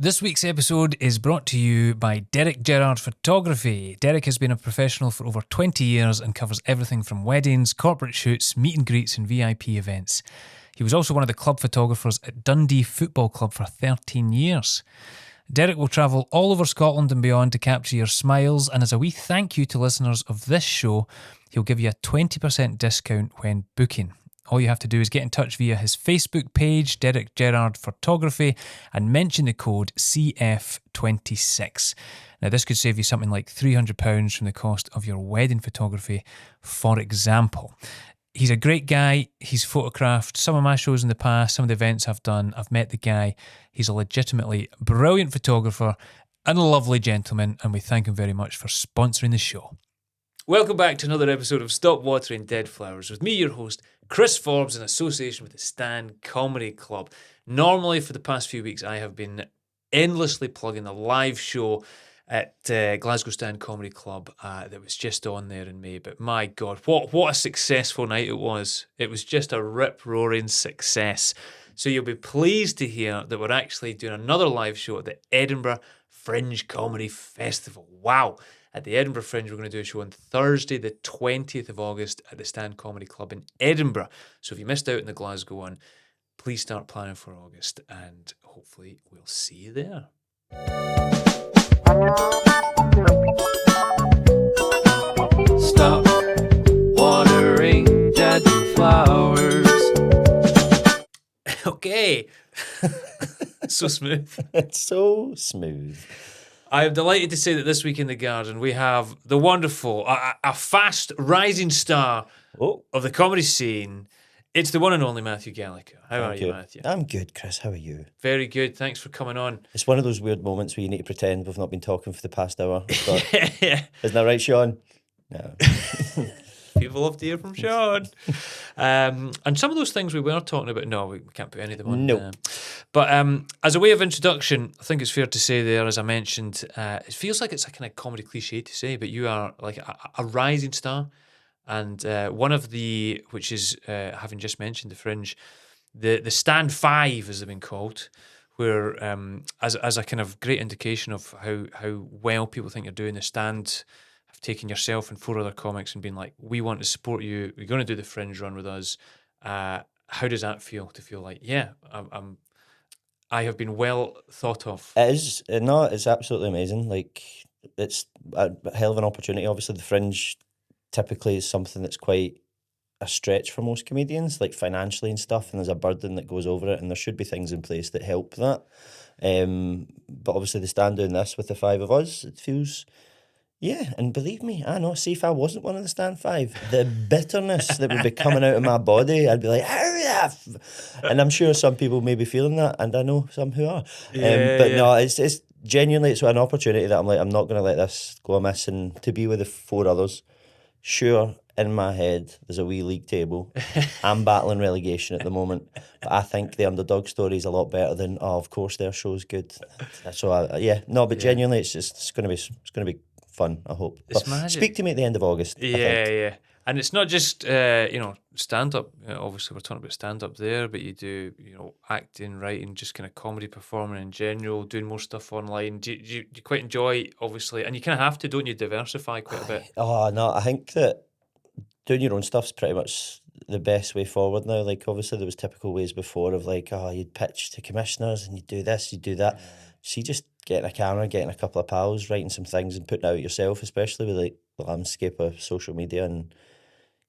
This week's episode is brought to you by Derek Gerard Photography. Derek has been a professional for over 20 years and covers everything from weddings, corporate shoots, meet and greets and VIP events. He was also one of the club photographers at Dundee Football Club for 13 years. Derek will travel all over Scotland and beyond to capture your smiles, and as a wee thank you to listeners of this show, he'll give you a 20% discount when booking. All you have to do is get in touch via his Facebook page, Derek Gerard Photography, and mention the code CF26. Now, this could save you something like £300 from the cost of your wedding photography, for example. He's a great guy. He's photographed some of my shows in the past, some of the events I've done. I've met the guy. He's a legitimately brilliant photographer and a lovely gentleman, and we thank him very much for sponsoring the show. Welcome back to another episode of Stop Watering Dead Flowers with me, your host, Chris Forbes, in association with the Stand Comedy Club. Normally, for the past few weeks, I have been endlessly plugging the live show at Glasgow Stand Comedy Club that was just on there in May. But my God, what a successful night it was. It was just a rip-roaring success. So you'll be pleased to hear that we're actually doing another live show at the Edinburgh Fringe Comedy Festival. Wow. At the Edinburgh Fringe, we're going to do a show on Thursday, the 20th of August at the Stand Comedy Club in Edinburgh. So if you missed out on the Glasgow one, please start planning for August and hopefully we'll see you there. Stop watering dead flowers. Okay. So smooth. It's so smooth. I am delighted to say that this week in the garden we have the wonderful, a fast rising star of the comedy scene. It's the one and only Matthew Gallagher. How are you, Matthew? I'm good, Chris. How are you? Very good. Thanks for coming on. It's one of those weird moments where you need to pretend we've not been talking for the past hour. But Yeah. Isn't that right, Sean? No. People love to hear from Sean. And some of those things we were talking about, no, we can't put any of them on. Nope. But as a way of introduction, I think it's fair to say there, as I mentioned, it feels like it's a kind of comedy cliche to say, but you are like a rising star. And one of the, which is, having just mentioned the Fringe, the Stand 5, as they've been called, where as a kind of great indication of how well people think you're doing, the Stand have taken yourself and 4 other comics and been like, we want to support you, we're going to do the Fringe run with us. How does that feel, to feel like, yeah, I have been well thought of? It is. No, it's absolutely amazing. Like, it's a hell of an opportunity. Obviously, the Fringe typically is something that's quite a stretch for most comedians, like financially and stuff, and there's a burden that goes over it, and there should be things in place that help that. But obviously, the Stand doing this with the 5 of us, it feels... Yeah, and believe me, I know, see if I wasn't one of the Stand 5, the bitterness that would be coming out of my body, I'd be like, and I'm sure some people may be feeling that, and I know some who are. No, it's genuinely, it's an opportunity that I'm like, I'm not going to let this go amiss, and to be with the 4 others, sure, in my head, there's a wee league table. I'm battling relegation at the moment, but I think the underdog story is a lot better than, of course, their show's good. So, genuinely, it's going to be fun, I hope. It's magic. Speak to me at the end of August. Yeah. And it's not just, stand-up. Obviously, we're talking about stand-up there, but you do, acting, writing, just kind of comedy performing in general, doing more stuff online. Do you quite enjoy, obviously, and you kind of have to, don't you, diversify quite a bit? Oh, no, I think that doing your own stuff's pretty much the best way forward now. Like, obviously, there was typical ways before of like, you'd pitch to commissioners and you'd do this, you'd do that. So you just getting a camera, getting a couple of pals, writing some things and putting it out yourself, especially with like the landscape of social media, and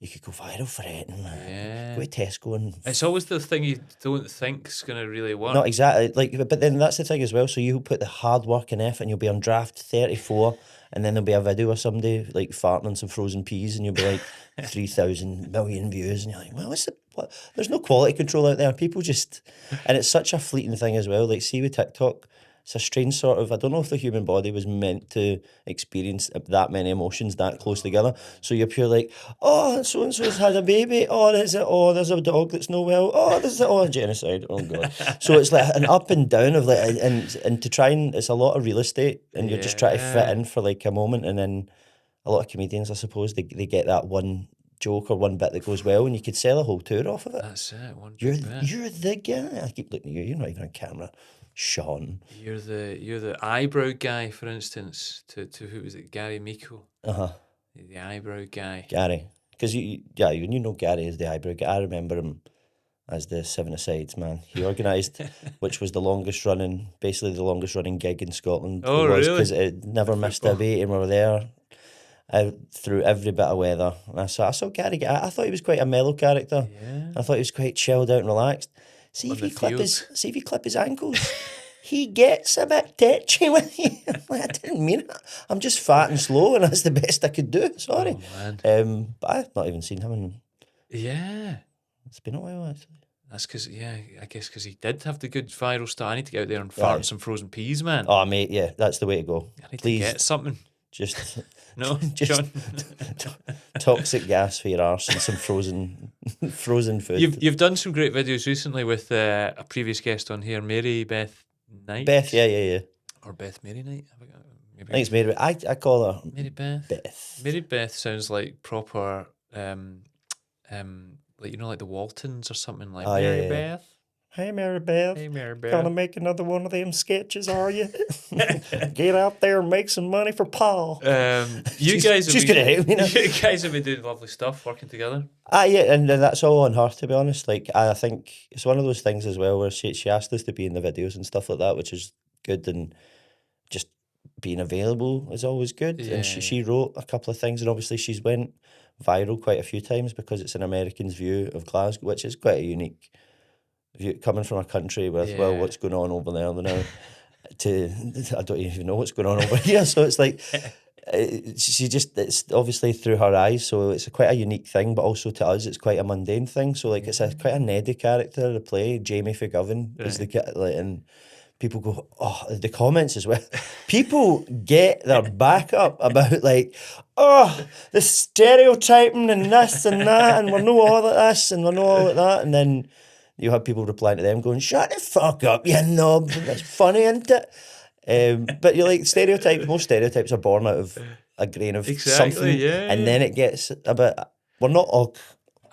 you could go viral for it and go to Tesco and... It's always the thing you don't think is going to really work. Not exactly. But then that's the thing as well. So you put the hard work and effort and you'll be on draft 34 and then there'll be a video of somebody like farting on some frozen peas and you'll be like 3,000 million views and you're like, well, what? There's no quality control out there. People just... And it's such a fleeting thing as well. Like, see with TikTok, it's a strange sort of... I don't know if the human body was meant to experience that many emotions that close together. So you're pure like, oh, so-and-so's had a baby. Oh, there's a dog that's no well. Oh, genocide. Oh, God. So it's like an up and down of like... And to try and... It's a lot of real estate and you're just trying to fit in for like a moment, and then a lot of comedians, I suppose, they get that one joke or one bit that goes well and you could sell a whole tour off of it. That's it. You're the guy. I keep looking at you. You're not even on camera. Sean. You're the eyebrow guy, for instance, to who was it, Gary Miko? The eyebrow guy. Gary. Because you know Gary as the eyebrow guy. I remember him as the Seven Asides man. He organised, which was the longest running gig in Scotland. Oh, it was, really? because it never missed a Football. beat, and we were there through every bit of weather. And I saw Gary. I thought he was quite a mellow character. Yeah. I thought he was quite chilled out and relaxed. See On if the you clip field. his ankles. He gets a bit tetchy with you. I didn't mean it. I'm just fat and slow, and that's the best I could do. Sorry. Oh, man. But I've not even seen him, and Yeah. it's been a while actually. That's because, I guess because he did have the good viral start. I need to get out there and fart some frozen peas, man. Oh mate, yeah, that's the way to go. I need Please, to get something. just No, just John. toxic gas for your arse and some frozen food. You've done some great videos recently with a previous guest on here, Mary Beth Knight. Beth, yeah. Or Beth Mary Knight. I think it's Mary. I call her Mary Beth. Beth. Mary Beth sounds like proper, like like the Waltons or something like. Oh, Mary yeah. Beth. Hey Mary Beth. Hey, Mary Beth. Gonna make another one of them sketches, are you? Get out there and make some money for Paul. You guys gonna hate me now. You guys have been doing lovely stuff, working together. Yeah, and that's all on her, to be honest. Like, I think it's one of those things as well where she asked us to be in the videos and stuff like that, which is good, and just being available is always good. Yeah, and she wrote a couple of things, and obviously she's went viral quite a few times because it's an American's view of Glasgow, which is quite a unique view, coming from a country with, well, what's going on over there now, to, I don't even know what's going on over here. So it's like, it's obviously through her eyes, so it's quite a unique thing, but also to us it's quite a mundane thing. So like, it's quite a Neddy character to play. Jamie Figovin is the guy, like, and people go, oh, the comments as well. People get their back up about like, oh, the stereotyping and this and that, and we're no all at this and we're no all at that, and then you have people replying to them going, shut the fuck up, you knob. That's funny, isn't it? But you're like, most stereotypes are born out of a grain of something. Yeah, and then it gets a bit, we're not all...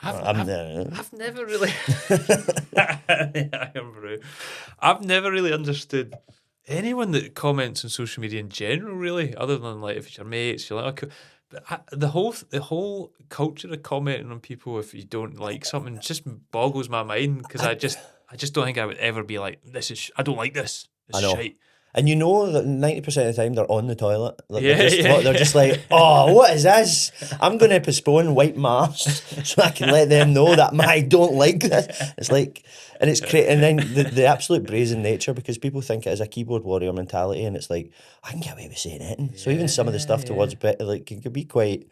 I've never really... I am rude. I've never really understood anyone that comments on social media in general, really, other than like if it's your mates, you're like, okay. But the whole culture of commenting on people if you don't like something just boggles my mind, because I just don't think I would ever be like, I don't like this. It's shite. And you know that 90% of the time they're on the toilet. Like, Yeah, they're just like, oh, what is this? I'm going to postpone wipe my arse so I can let them know that I don't like this. It's like, and it's crazy. And then the absolute brazen nature, because people think it is a keyboard warrior mentality, and it's like, I can get away with saying anything. So even some of the stuff towards like, it could be quite...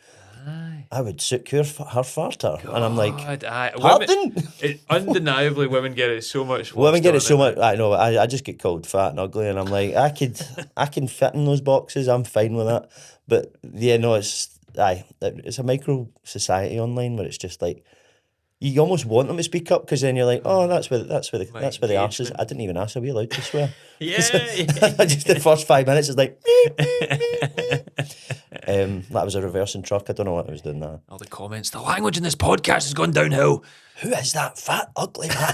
I would secure her farter. And I'm like, undeniably, women get it so much worse. Women get it so much. I know. I just get called fat and ugly, and I'm like, I can fit in those boxes. I'm fine with that. But yeah, no, it's a micro society online where it's just like, you almost want them to speak up, because then you're like, oh, that's where the arse is. I didn't even ask, are we allowed to swear? Just the first 5 minutes is like, that was a reversing truck. I don't know what I was doing there. All the comments, the language in this podcast has gone downhill. Who is that fat, ugly man?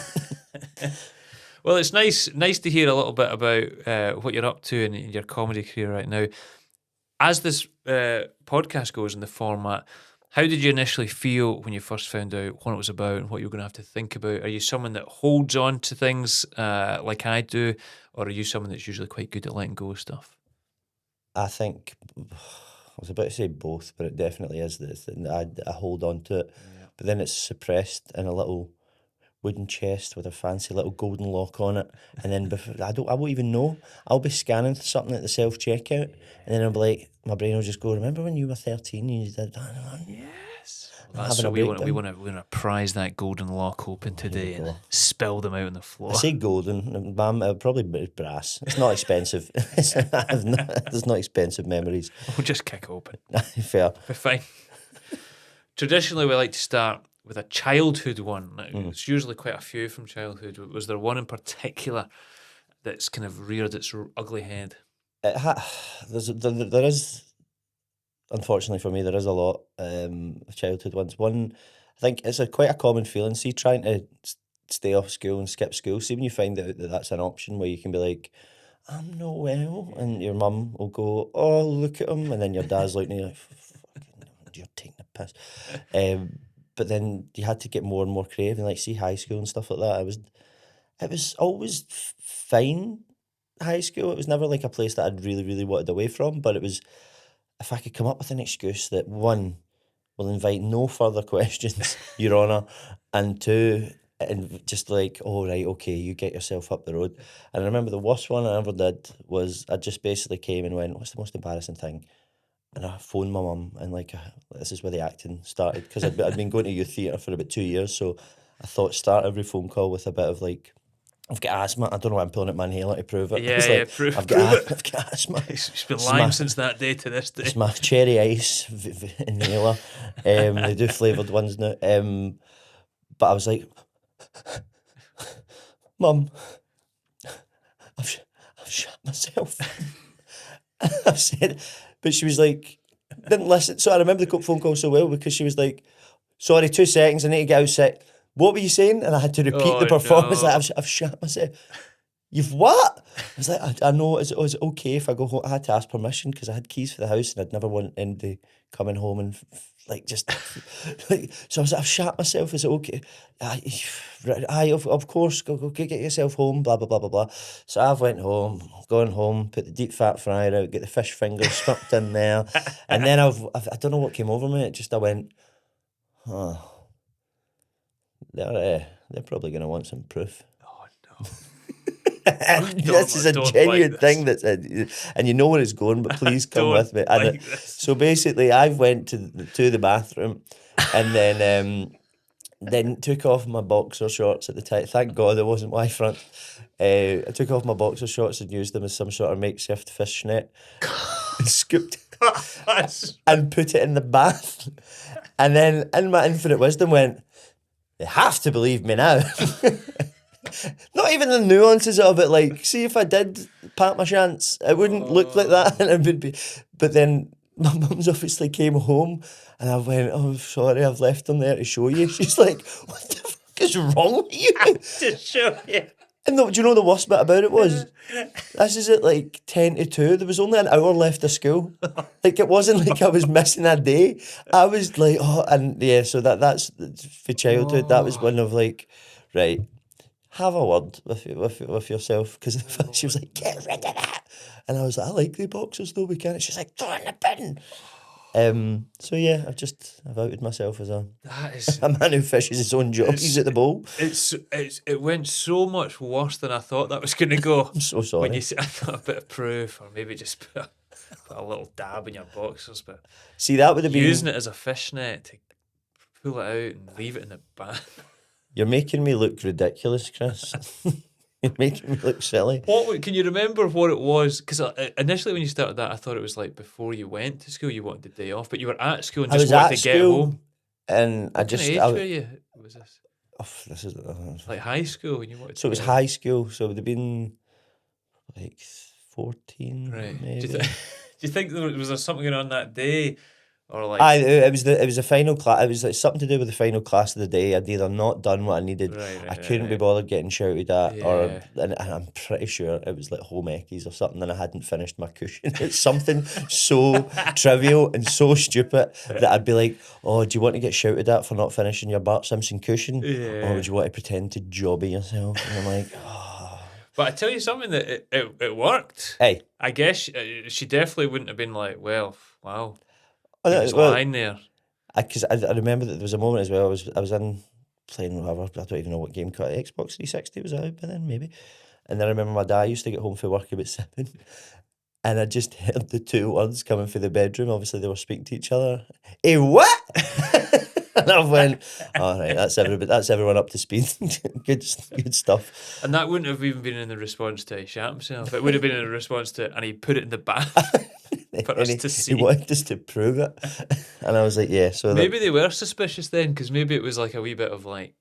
Well, it's nice to hear a little bit about what you're up to in your comedy career right now. As this podcast goes in the format, how did you initially feel when you first found out what it was about and what you were going to have to think about? Are you someone that holds on to things like I do, or are you someone that's usually quite good at letting go of stuff? I think, I was about to say both, but it definitely is this. I hold on to it, but then it's suppressed in a little wooden chest with a fancy little golden lock on it, and then I won't even know. I'll be scanning something at the self checkout, and then I'll be like, my brain will just go, remember when you were 13 and you did that? Yes. So we want to prize that golden lock open today and spill them out on the floor. I say golden, probably brass. It's not expensive. There's not expensive memories. We'll just kick open. Fair. We're fine. Traditionally, we like to start with a childhood one. It's usually quite a few from childhood. Was there one in particular that's kind of reared its ugly head? There is, unfortunately for me, there is a lot of childhood ones. One, I think it's quite a common feeling. See, trying to stay off school and skip school. See, when you find out that that's an option where you can be like, I'm not well, and your mum will go, oh, look at him, and then your dad's looking at you like, fucking, you're taking the piss. But then you had to get more and more creative, and like see high school and stuff like that. It was always fine. High school, it was never like a place that I'd really, really wanted away from. But it was, if I could come up with an excuse that one will invite no further questions, Your Honour, and two, and just like, oh right, okay, you get yourself up the road. And I remember the worst one I ever did was I just basically came and went, what's the most embarrassing thing? And I phoned my mum, and like, this is where the acting started, because I'd been going to youth theatre for about 2 years, so I thought start every phone call with a bit of like, I've got asthma. I don't know why I'm pulling at my inhaler to prove it. Yeah, It's yeah, like, prove I've it. got asthma. It's been It's lying my- since that day to this day. It's my cherry ice inhaler. They do flavoured ones now. But I was like, Mum, I've shot myself. I've said, but she was like, didn't listen. So I remember the phone call so well because she was like, sorry, 2 seconds, I need to get out sick. What were you saying? And I had to repeat the Oh, performance. no. Like, I've shot myself. You've what? I was like, I know, is it okay if I go home? I had to ask permission because I had keys for the house and I'd never want anybody coming home and like just like, so I was like, I've shot myself, is it okay? Aye, of course, go get yourself home, blah, blah, blah, blah, blah. So I've went home, gone home, put the deep fat fryer out, get the fish fingers stuffed in there. And then I don't know what came over me, I went, oh, they're probably going to want some proof. Oh no. And this is a don't genuine like thing that's and you know where it's going, but please come Don't with me. And like this. so basically, I went to the bathroom, and then took off my boxer shorts at the time. Thank God it wasn't my front. I took off my boxer shorts and used them as some sort of makeshift fish net, and scooped and put it in the bath, and then in my infinite wisdom went, they have to believe me now. Not even the nuances of it, like, see if I did pat my chance, it wouldn't look like that, and it would be. But then my mum's obviously came home, and I went, oh, sorry, I've left them there to show you. She's like, what the fuck is wrong with you? To show you. And do you know the worst bit about it was, this is at like 10 to 2, there was only an hour left of school. Like, it wasn't like I was missing a day. I was like, oh, and yeah, so that's for childhood, that was one of like, right, have a word with yourself, because she was like, get rid of that. And I was like, I like the boxers though, we can't. She's like, throw it in the bin. So yeah, I've outed myself as a man who fishes his own jobbies at the bowl. It went so much worse than I thought that was going to go. I'm so sorry. When you said I thought a bit of proof, or maybe just put a little dab in your boxers, but See, that would have been using it as a fishnet to pull it out and leave it in the bath. You're making me look ridiculous, Chris. You're making me look silly. Can you remember what it was? Because initially when you started that, I thought it was like before you went to school, you wanted the day off, but you were at school and I just was wanted at to get school, home. and What kind of age were you? Was this this is like high school when you wanted? so it was to high school, so it would have been like 14, Right. maybe. Do you think was there something going on that day, or like? It was the final class. It was like something to do with the final class of the day. I'd either not done what I needed. Right, I couldn't be bothered getting shouted at, Yeah. and I'm pretty sure it was like home eckies or something, and I hadn't finished my cushion. It's something so trivial and so stupid that I'd be like, "Oh, do you want to get shouted at for not finishing your Bart Simpson cushion, or would you want to pretend to jobby yourself?" And I'm like, "Oh." But I tell you something that it worked. Hey, I guess she definitely wouldn't have been like, well, wow, I he know, was well, lying there. because I remember that there was a moment as well. I was in playing whatever. I don't even know what game cut. Xbox 360 was out by then, maybe. And then I remember my dad used to get home from work about 7, and I just heard the 2 words coming through the bedroom. Obviously, they were speaking to each other. Hey, what? And I went, all right, that's everyone up to speed. good stuff. And that wouldn't have even been in the response to he shat himself. It would have been in a response to, and he put it in the bath for us And to see. He wanted us to prove it, and I was like, yeah. So Maybe they were suspicious then, because maybe it was like a wee bit of like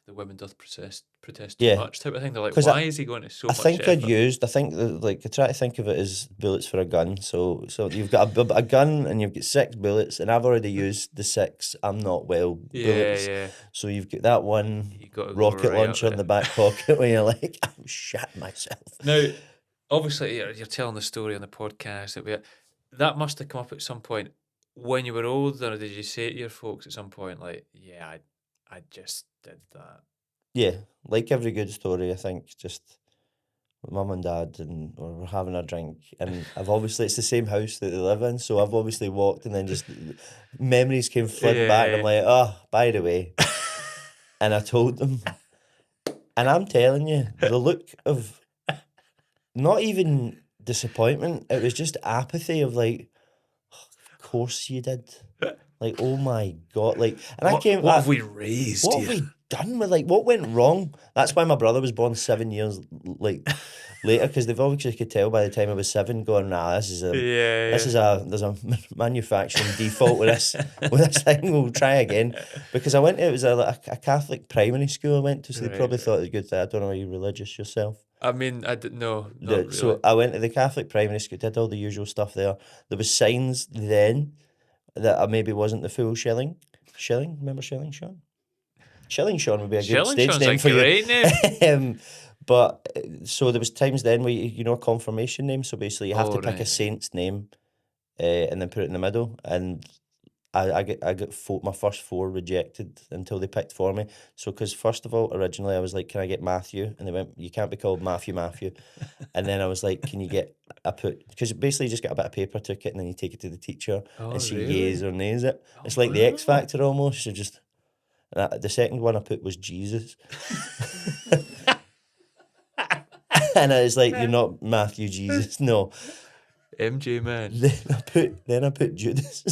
the women doth protest too Yeah. much type of thing. They're like, 'Cause why is he going to so I much think effort? I think that, like, I try to think of it as bullets for a gun. So you've got a gun and you've got 6 bullets, and I've already used the 6 I'm not well bullets. Yeah. So you've got that one You got to go rocket right up launcher in there. the back pocket where you're like, I'm shitting myself. Now, obviously, you're telling the story on the podcast that must have come up at some point when you were older. Or did you say to your folks at some point, like, yeah, I just did that? Yeah, like every good story, I think just mum and dad and or we're having a drink, and I've obviously it's the same house that they live in, so I've obviously walked and then just memories came flooding back, and I'm like, oh, by the way, and I told them, and I'm telling you, the look of not even disappointment, it was just apathy of like, of course you did, like, oh my god, like, and What have we raised what here? have we done with, like, what went wrong? That's why my brother was born 7 years like later, because they've obviously could tell by the time I was 7, going, nah, this is there's a manufacturing default with this thing. We'll try again, because it was a Catholic primary school I went to, so they probably Right. thought it was good. I don't know, are you religious yourself? I mean, I didn't know. Not really. So I went to the Catholic primary school, did all the usual stuff there. There was signs then that I maybe wasn't the full shilling. Shilling, remember Shilling Sean? Shilling Sean would be a good Shilling stage Sean's name a for great name. you. But so there was times then where a confirmation name. So basically, you have to pick a right. saint's name, and then put it in the middle. And I got my first 4 rejected until they picked for me. So because first of all, originally I was like, can I get Matthew? And they went, you can't be called Matthew. And then I was like, can you get because basically you just get a bit of paper, took it, and then you take it to the teacher, Oh, and she really? yays or nays it. Oh, It's like the X wow. Factor almost. So just. The second one I put was Jesus. And I was like, you're not Matthew Jesus, no. MJ man. Then I put Judas.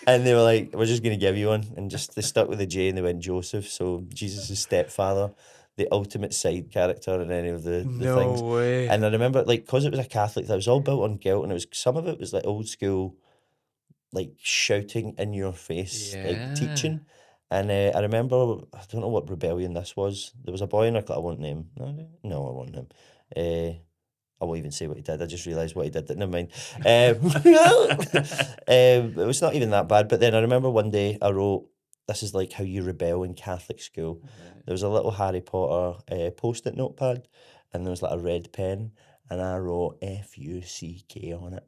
And they were like, we're just gonna give you one. And just they stuck with the J and they went Joseph. So Jesus' stepfather, the ultimate side character in any of the No things. way. And I remember, like, because it was a Catholic, that was all built on guilt, and it was some of it was like old school, like shouting in your face, like Yeah. teaching. And I remember, I don't know what rebellion this was. There was a boy in our class, I won't name. No, I won't name. I won't even say what he did. I just realised what he did. Never mind. It was not even that bad. But then I remember one day I wrote, this is like how you rebel in Catholic school. There was a little Harry Potter post-it notepad, and there was like a red pen, and I wrote F-U-C-K on it.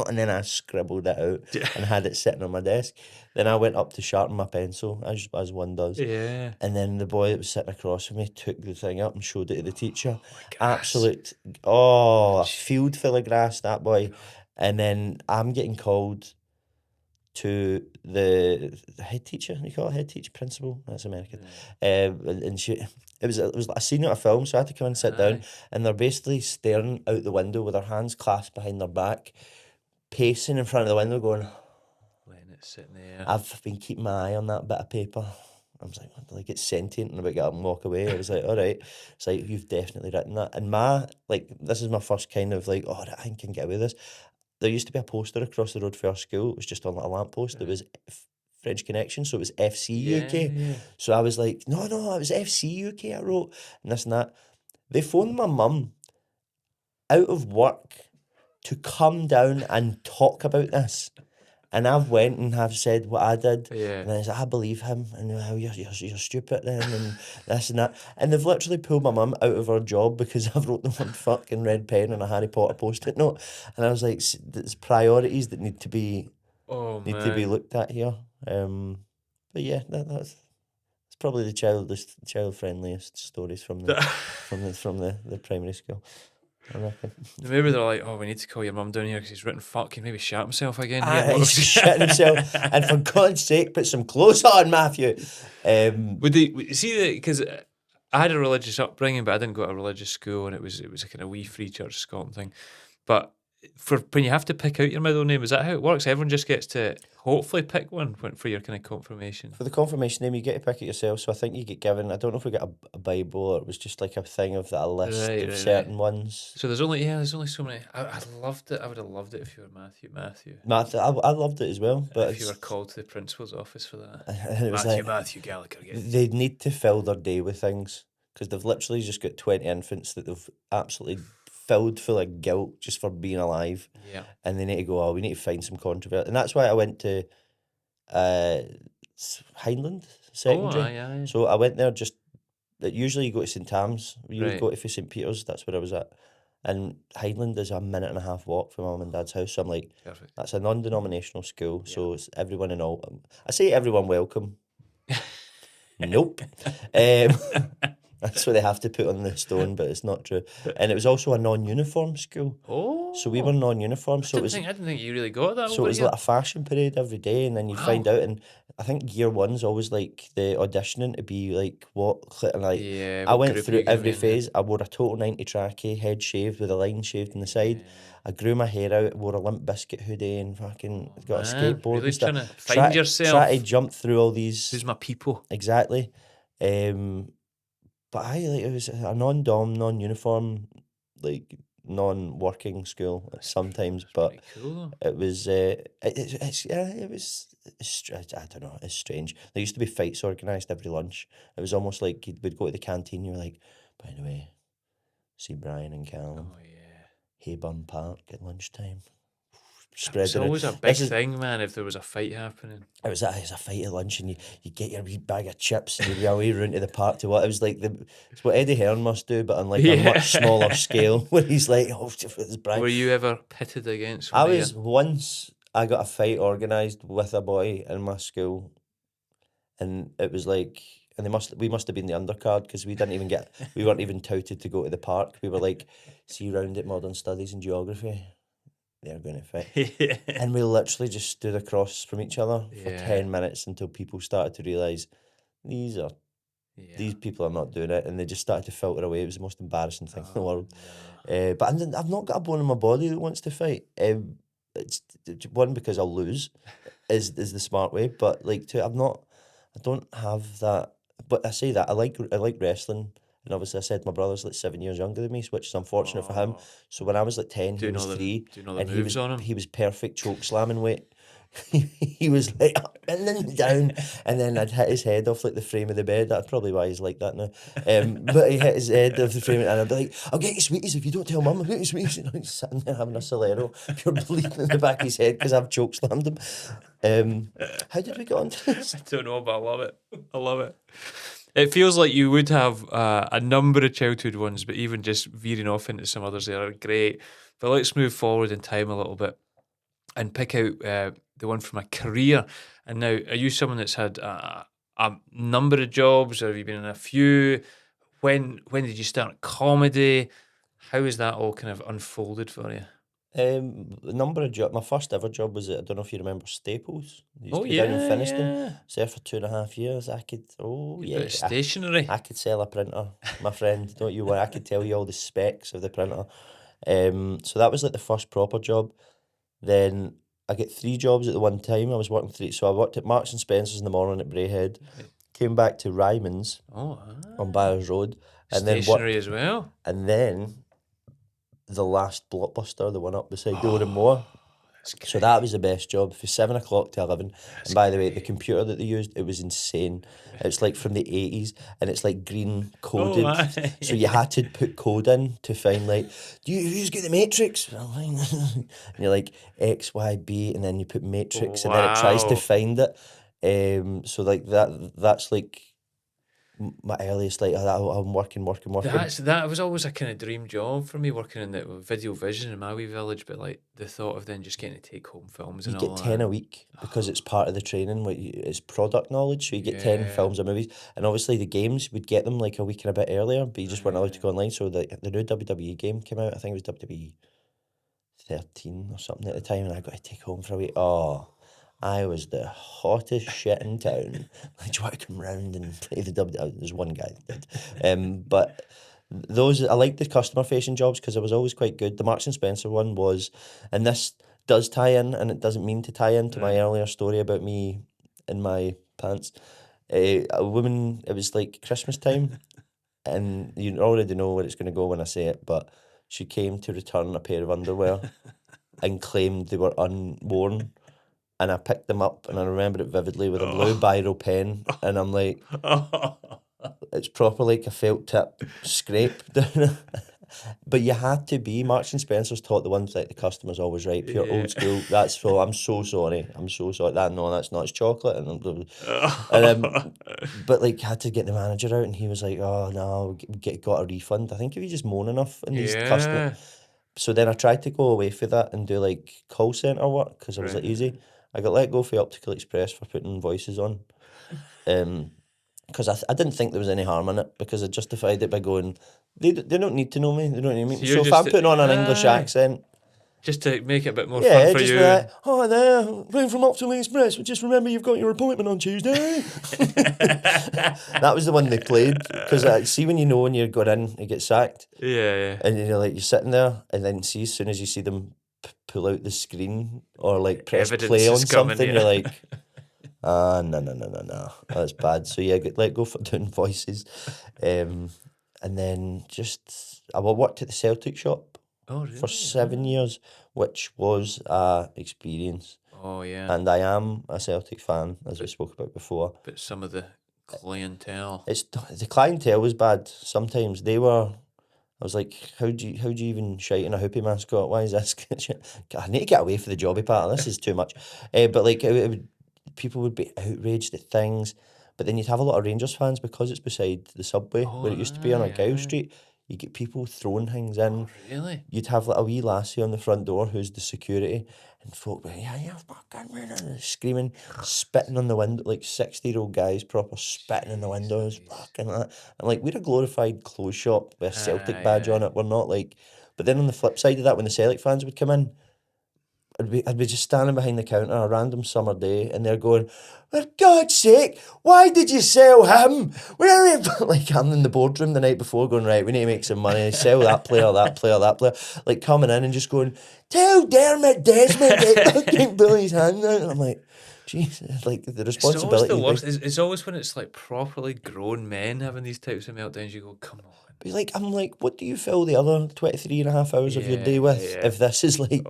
And then I scribbled it out and had it sitting on my desk. Then I went up to sharpen my pencil, as one does. Yeah. And then the boy that was sitting across from me took the thing up and showed it to the teacher. grass. Absolute, a field full of grass, that boy. And then I'm getting called to the head teacher. You call it head teacher, principal? That's American. And she, it was like a scene out of a film, so I had to come and sit down. And they're basically staring out the window with their hands clasped behind their back, pacing in front of the window, going, Letting it sit in the air. I've been keeping my eye on that bit of paper. I was like it's sentient, and about to get up and walk away. I was like, all right. It's like, you've definitely written that. And this is my first kind of like, oh, I can get away with this. There used to be a poster across the road for our school. It was just on like a lamppost. It was French Connection, so it was FC UK. Yeah. So I was like, no, it was FC UK I wrote, and this and that. They phoned my mum out of work to come down and talk about this. And I've went and have said what I did. Yeah. And I said, I believe him. And you're stupid then, and this and that. And they've literally pulled my mum out of her job because I've wrote the one fucking red pen on a Harry Potter post-it note. And I was like, there's priorities that need to be looked at here. But yeah, that's probably the child friendliest stories from the primary school, I reckon. Maybe they're like, oh, we need to call your mum down here because he's written fuck. He maybe shat himself again. He's shitting himself. And for God's sake, put some clothes on, Matthew. Would they see because I had a religious upbringing, but I didn't go to a religious school, and it was a kind of wee free church Scotland thing. But for when you have to pick out your middle name, is that how it works? Everyone just gets to hopefully pick one for your kind of confirmation. For the confirmation name, you get to pick it yourself. So I think you get given, I don't know if we got a Bible or it was just like a thing of that, a list of certain ones. So there's only so many. I loved it. I would have loved it if you were Matthew. I loved it as well. But if you were called to the principal's office for that. And it was Matthew Gallagher. They need to fill their day with things because they've literally just got 20 infants that they've absolutely filled full of guilt just for being alive. Yeah. And they need to go, we need to find some controversy. And that's why I went to Highland Secondary. Aye. So I went there usually you go to St Tam's, you would Right. go to St Peter's, that's where I was at. And Highland is a minute and a half walk from Mum and Dad's house. So I'm like, Perfect. that's a non-denominational school, so it's everyone and all. I say everyone welcome. Nope. That's what they have to put on the stone, but it's not true. And it was also a non-uniform school. Oh. So we were non-uniform. So I didn't think you really got that. it was like a fashion parade every day, and then you find out. And I think year one's always like the auditioning to be like and like. Yeah. I went through every phase. I wore a total 90 trackie, head shaved with a line shaved on the side. I grew my hair out, wore a Limp Bizkit hoodie, and fucking got a skateboard. Really and stuff. trying to find yourself. Try to jump through all these. Who's my people? Exactly. But it was a non-dom, non-uniform, like non-working school sometimes. But Cool. it was I don't know, it's strange. There used to be fights organised every lunch. It was almost like we'd go to the canteen. You were like, by the way, see Brian and Callum. Oh yeah. Hayburn Park at lunchtime. It's always a big thing, man. If there was a fight happening, it was a fight at lunch, and you get your wee bag of chips and you'd be away round to the park to what it was like. It's what Eddie Hearn must do, but on like a much smaller scale. Where he's like, it's Brian. Were you ever pitted against? I was once. I got a fight organised with a boy in my school, and it was like, and we must have been the undercard because we weren't even touted to go to the park. We were like, see you round at Modern Studies and Geography. They're going to fight. And we literally just stood across from each other for 10 minutes until people started to realise these people are not doing it, and they just started to filter away. It was the most embarrassing thing in the world. No. But I've not got a bone in my body that wants to fight. It's one, because I'll lose, is the smart way. But like two, I don't have that. But I say that I like wrestling. And obviously, I said my brother's like 7 years younger than me, which is unfortunate for him. So when I was like 10, he was 3, and he was perfect choke slamming weight. He was like up and then down, and then I'd hit his head off like the frame of the bed. That's probably why he's like that now. But he hit his head off the frame, and I'd be like, "I'll get you sweeties if you don't tell Mum. I'll get you sweeties." And he's sitting there having a Solero, pure bleeding in the back of his head because I've choke slammed him. How did we get on to this? I don't know, but I love it. It feels like you would have a number of childhood ones, but even just veering off into some others there are great. But let's move forward in time a little bit and pick out the one from a career. And now, are you someone that's had a number of jobs, or have you been in a few? When did you start comedy? How has that all kind of unfolded for you? A number of jobs. My first ever job was at, I don't know if you remember, Staples. It used to be down in Finiston. I was there for 2.5 years. I could, stationery. I could sell a printer, my friend. Don't you worry. I could tell you all the specs of the printer. So that was like the first proper job. Then I get 3 jobs at the one time. I was working 3. So I worked at Marks and Spencer's in the morning at Brayhead. Came back to Ryman's on Byers Road. And stationery as well. And then the last Blockbuster, the one up beside Doran Moore. So that was the best job, from 7 o'clock to 11. And by the way, the computer that they used, it was insane. It's like from the 80s, and it's like green coded. So you had to put code in to find like, do you get the matrix? And you're like X, Y, B, and then you put matrix, and then it tries to find it. So like that's like my earliest, like I'm working. That was always a kind of dream job for me, working in the video vision in my wee village. But like the thought of then just getting to take home films and all that. You get 10 a week because it's part of the training. It's product knowledge, so you get 10 films or movies. And obviously the games, we'd get them like a week and a bit earlier, but you just weren't allowed to go online. So the new WWE game came out. I think it was WWE 13 or something at the time, and I got to take home for a week. I was the hottest shit in town. Like, do you want to come round and play the WWE? There's one guy that did. But those I like the customer facing jobs because I was always quite good. The Marks and Spencer one was, and this does tie in, and it doesn't mean to tie into my earlier story about me in my pants. A woman, it was like Christmas time, and you already know where it's going to go when I say it, but she came to return a pair of underwear and claimed they were unworn. And I picked them up, and I remember it vividly with a blue biro pen, and I'm like, it's proper like a felt tip scrape. But you had to be. Marks and Spencer's taught the ones like the customer's always right. Pure old school. That's so. I'm so sorry. I'm so sorry. That's not. It's chocolate. But like had to get the manager out, and he was like, "Oh no, got a refund." I think if you just moan enough in these customer. So then I tried to go away for that and do like call centre work because I was like easy. I got let go for Optical Express for putting voices on. Because I didn't think there was any harm in it because I justified it by going, they don't need to know me, they don't need me. So if I'm putting on an English accent, just to make it a bit more fun for just you. like, hi there, ring from Optical Express, but just remember you've got your appointment on Tuesday. That was the one they played because I see when you're going in, you get sacked. Yeah. And you're sitting there, and then see as soon as you see them pull out the screen or like press Evidence play on is coming, something, yeah. you're like, no, that's bad. So yeah, get let go for doing voices, and then just I worked at the Celtic shop for 7 years, which was a experience. Oh yeah. And I am a Celtic fan, as we spoke about before. But some of the clientele. It's the clientele was bad. Sometimes they were. I was like, how do you even shite in a hoopie mascot? Why is this? I need to get away from the jobby part. This is too much. But like, people would be outraged at things. But then you'd have a lot of Rangers fans because it's beside the subway where it used to be on Argyle Street. You get people throwing things in. Oh, really? You'd have like a wee lassie on the front door who's the security, and folk be, yeah, you're fucking screaming, spitting on the window, like 60-year-old guys proper spitting in the windows, fucking like that. And like, we're a glorified clothes shop with a Celtic badge on it. We're not like, but then on the flip side of that, when the Celtic fans would come in, I'd be just standing behind the counter a random summer day, and they're going, for God's sake, why did you sell him? Where are you? Like, I'm in the boardroom the night before going, right, we need to make some money, sell that player, that player, that player. Like, coming in and just going, tell Dermot Desmond to fucking pull his hand out. And I'm like, Jesus, like, the responsibility. It's always the worst. It's always when it's like properly grown men having these types of meltdowns, you go, come on. But I'm like, what do you fill the other 23 and a half hours of your day with if this is like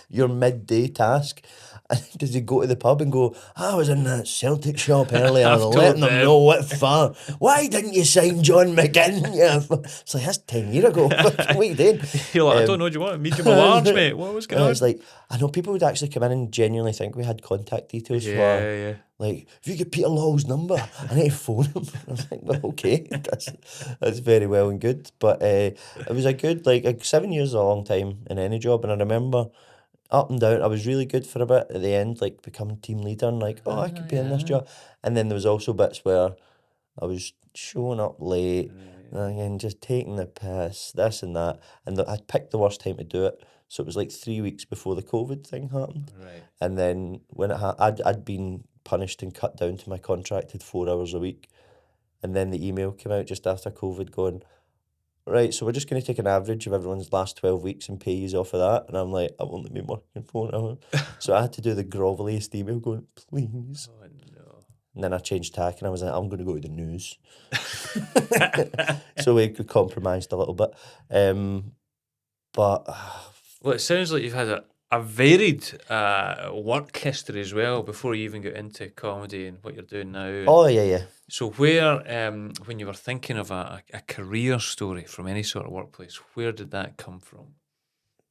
your midday task? And does he go to the pub and go, I was in that Celtic shop earlier and letting them know what for. Why didn't you sign John McGinn? Yeah, it's like, that's 10 years ago. What are you doing? You're like, I don't know, do you want a medium or large, mate? What was going on? It's like, I know people would actually come in and genuinely think we had contact details for... Like, if you get Peter Law's number, I need to phone him. I was like, well, okay, that's very well and good. But it was a good, 7 years is a long time in any job. And I remember up and down, I was really good for a bit at the end, like becoming team leader and like, I could be in this job. And then there was also bits where I was showing up late and again, just taking the piss, this and that. And I picked the worst time to do it. So it was like 3 weeks before the COVID thing happened. Right. And then when I'd been punished and cut down to my contracted 4 hours a week. And then the email came out just after COVID going, right, so we're just going to take an average of everyone's last 12 weeks and pay you off of that. And I'm like, I've only been working 4 hours. So I had to do the groveliest email going, please. Oh, no. And then I changed tack and I was like, I'm going to go to the news. So we compromised a little bit. But... Well, it sounds like you've had a varied work history as well before you even got into comedy and what you're doing now. Oh, yeah. So where, when you were thinking of a career story from any sort of workplace, where did that come from?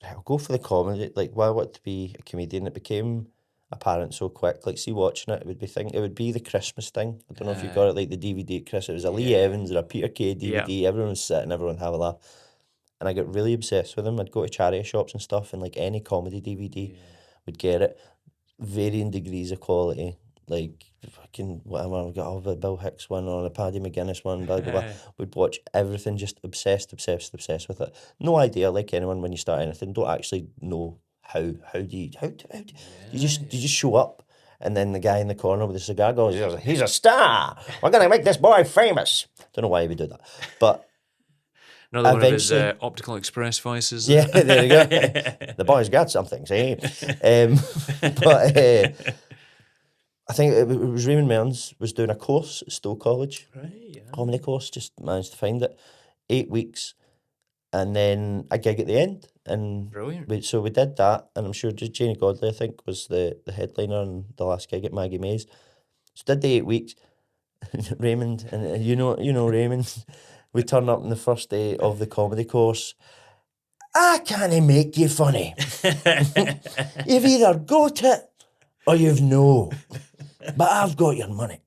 I'll go for the comedy. Like, why I wanted to be a comedian, it became apparent so quick. Like, see, watching it, it would be the Christmas thing. I don't know if you got it, like the DVD at Christmas. It was a Lee Evans or a Peter Kay DVD. Everyone was sitting, everyone would have a laugh. And I got really obsessed with them. I'd go to charity shops and stuff, and like any comedy DVD would get it. Varying degrees of quality. Like fucking whatever, we got the Bill Hicks one or the Paddy McGuinness one, blah blah blah. We'd watch everything, just obsessed with it. No idea, like anyone, when you start anything, don't actually know how do you just show up, and then the guy in the corner with the cigar goes, he's a star. We're gonna make this boy famous. Don't know why he would do that, but Another one of his Eventually. Optical Express voices. Yeah, there you go. The boy's got something, see? But I think it was Raymond Mearns was doing a course at Stowe College, Right, yeah. comedy course, just managed to find it. 8 weeks, and then a gig at the end. And Brilliant. so we did that, and I'm sure just Janie Godley, I think, was the headliner and the last gig at Maggie Mays. So did the 8 weeks. Raymond, and you know Raymond, we turn up on the first day of the comedy course. I can't make you funny. You've either got it or you've no. But I've got your money.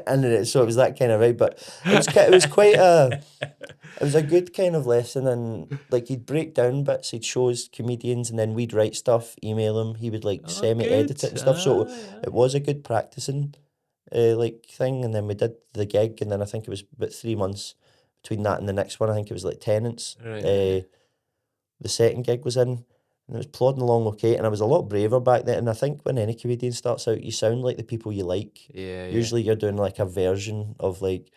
And so it was that kind of vibe. But it was quite it was a good kind of lesson. And like he'd break down bits, he'd show us comedians, and then we'd write stuff, email him. He would like semi-edit it and stuff. So it was a good practicing like thing. And then we did the gig, and then I think it was about 3 months between that and the next one. I think it was like Tenants. Right. The second gig was in, and it was plodding along okay, and I was a lot braver back then. And I think when any comedian starts out, you sound like the people you like. Yeah. Usually you're doing like a version of like,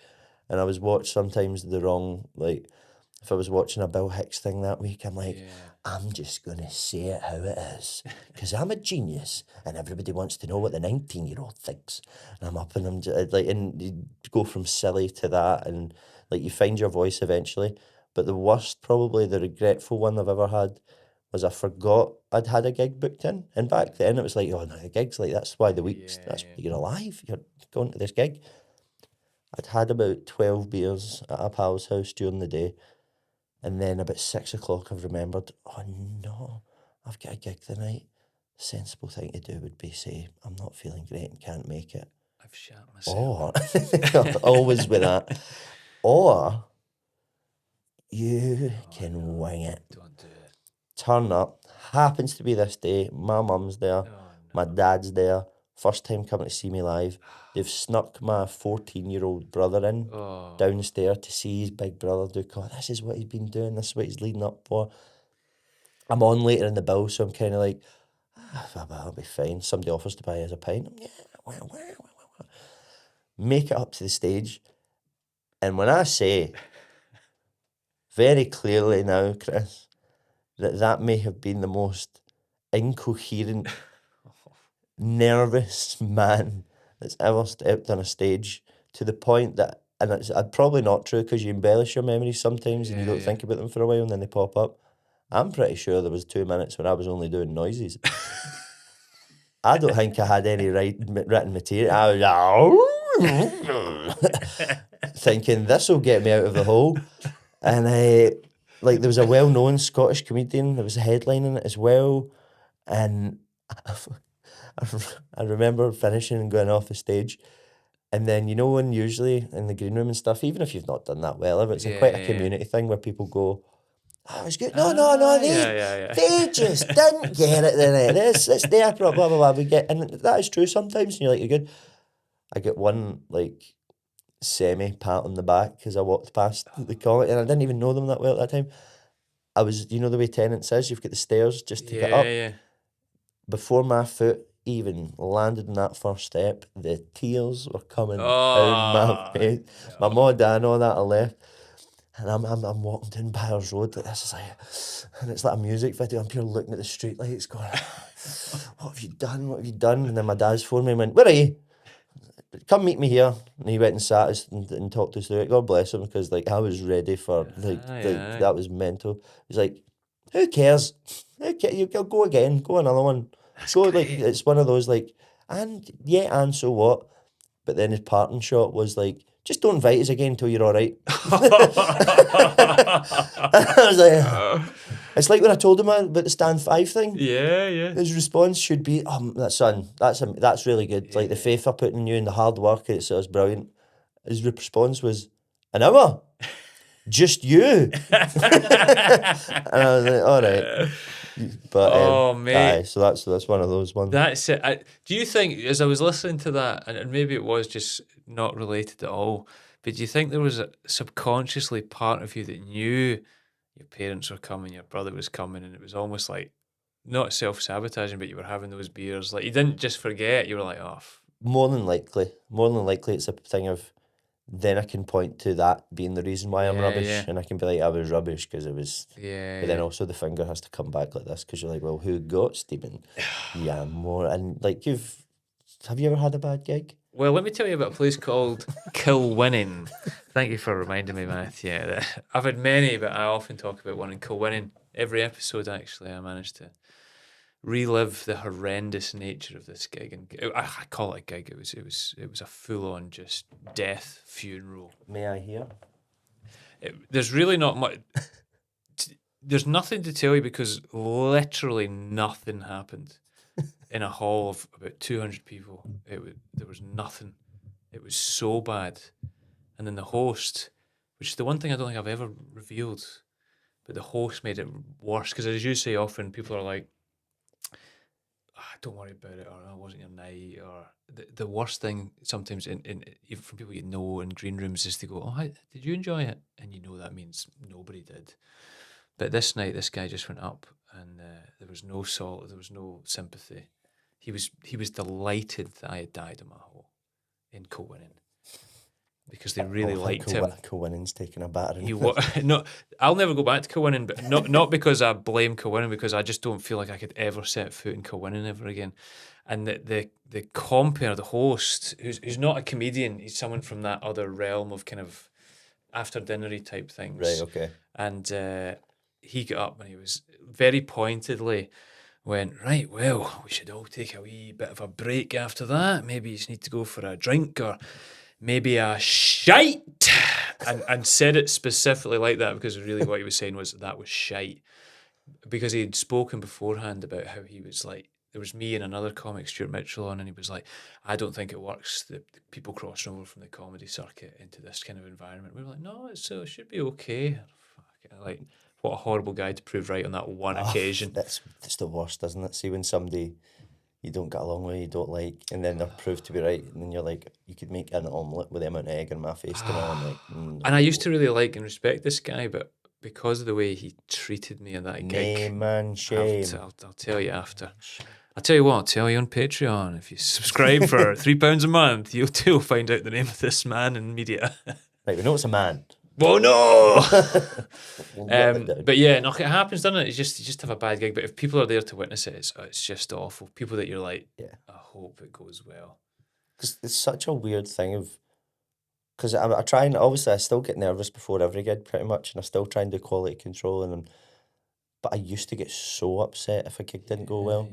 and I was watched sometimes the wrong, like, if I was watching a Bill Hicks thing that week, I'm like, I'm just going to say it how it is, because I'm a genius, and everybody wants to know what the 19-year-old thinks. And I'm up, and I'm just, like, and you go from silly to that, and like you find your voice eventually. But the worst, probably the regretful one I've ever had, was I forgot I'd had a gig booked in. And back then it was like, oh no, the gig's like, that's why the week's, that's why you're alive, you're going to this gig. I'd had about 12 beers at a pal's house during the day. And then about 6 o'clock I've remembered, oh no, I've got a gig tonight. The sensible thing to do would be say, I'm not feeling great and can't make it. I've shot myself. Or, always with that. Or you can wing it. Don't do it. Turn up. Happens to be this day. My mum's there. Oh, no. My dad's there. First time coming to see me live. They've snuck my 14-year-old brother in downstairs to see his big brother do. God, this is what he's been doing. This is what he's leading up for. I'm on later in the bill, so I'm kind of like, I'll be fine. Somebody offers to buy us a pint. Yeah, make it up to the stage. And when I say very clearly now, Chris, that may have been the most incoherent, nervous man that's ever stepped on a stage, to the point that, and it's probably not true because you embellish your memories sometimes and you don't think about them for a while and then they pop up. I'm pretty sure there was 2 minutes when I was only doing noises. I don't think I had any written material. I was thinking, this will get me out of the hole. And like there was a well-known Scottish comedian that was headlining it as well. And I remember finishing and going off the stage. And then, you know, when usually in the green room and stuff, even if you've not done that well, it's quite a community thing where people go, oh, it was good. No, they just didn't get it. Then it's their problem, blah, blah, blah. We get, and that is true sometimes. And you're like, you're good. I get one, like, semi-pat on the back because I walked past the comic and I didn't even know them that well at that time. I was, you know the way Tenants is, you've got the stairs just to get up. Yeah. Before my foot even landed on that first step, the tears were coming down my face. My mum and dad and all that are left. And I'm walking down Byers Road like this, is like, and it's like a music video. I'm pure looking at the street lights going, what have you done? What have you done? And then my dad's phoned me and went, where are you? Come meet me here. And he went and sat us and talked us through it. God bless him, because like I was ready for that was mental. He's like, who cares? You'll go again. Go another one. Like it's one of those like, and so what? But then his parting shot was like, just don't invite us again until you're all right. I was like, it's like when I told him about the Stand 5 thing. Yeah. His response should be, son, that's really good. Like the faith I put in you and the hard work, it's brilliant. His response was, an hour? Just you? And I was like, all right. But mate. So that's one of those ones. That's it. Do you think, as I was listening to that, and maybe it was just not related at all, but do you think there was a subconsciously part of you that knew your parents were coming, your brother was coming, and it was almost like not self-sabotaging, but you were having those beers, like you didn't just forget, you were like, More than likely, it's a thing of then I can point to that being the reason why I'm Yeah, rubbish, yeah. and I can be like, I was rubbish because it was. Yeah, But then yeah. also the finger has to come back like this because you're like, well, who got Stephen? Yeah, more. And like, have you ever had a bad gig? Well, let me tell you about a place called Kilwinning. Thank you for reminding me, Matt. Yeah, I've had many, but I often talk about one in Kilwinning. Every episode, actually, I managed to relive the horrendous nature of this gig, and I call it a gig. It was a full on just death funeral. May I hear? There's really not much. There's nothing to tell you because literally nothing happened in a hall of about 200 people. There was nothing. It was so bad. And then the host, which is the one thing I don't think I've ever revealed, but the host made it worse because, as you say, often people are like, don't worry about it, or it wasn't your night, or the worst thing sometimes even from people you know in green rooms is to go, oh, did you enjoy it? And you know that means nobody did. But this night, this guy just went up, and there was no salt, there was no sympathy. He was delighted that I had died in my hole in Kilwinning because they really liked him. Kilwinning's taking a battering. No, I'll never go back to Kilwinning, but not because I blame Kilwinning, because I just don't feel like I could ever set foot in Kilwinning ever again. And the compere, the host, who's not a comedian, he's someone from that other realm of kind of after dinnery type things. Right, okay. And he got up and he was very pointedly went, right, well, we should all take a wee bit of a break after that. Maybe you just need to go for a drink or maybe a shite. And said it specifically like that because really what he was saying was that was shite. Because he had spoken beforehand about how he was like, there was me and another comic, Stuart Mitchell, on, and he was like, I don't think it works, the people crossing over from the comedy circuit into this kind of environment. We were like, no, it should be okay. Like, what a horrible guy to prove right on that one occasion. That's the worst, isn't it? See when somebody you don't get along with, you don't like, and then they're proved to be right, and then you're like, you could make an omelette with the amount of egg in my face tomorrow. I'm like, no. And I used to really like and respect this guy, but because of the way he treated me at that gig, name and shame. I'll tell you after. I'll tell you what, I'll tell you on Patreon. If you subscribe for £3 a month, you'll too find out the name of this man in media. Right, we know it's a man. Well, no! We'll get it down. But yeah, no, it happens, doesn't it? You just have a bad gig. But if people are there to witness it, it's just awful. People that you're like, Yeah. I hope it goes well. Because it's such a weird thing of, because I try and, obviously I still get nervous before every gig pretty much, and I still try and do quality control, but I used to get so upset if a gig didn't go well,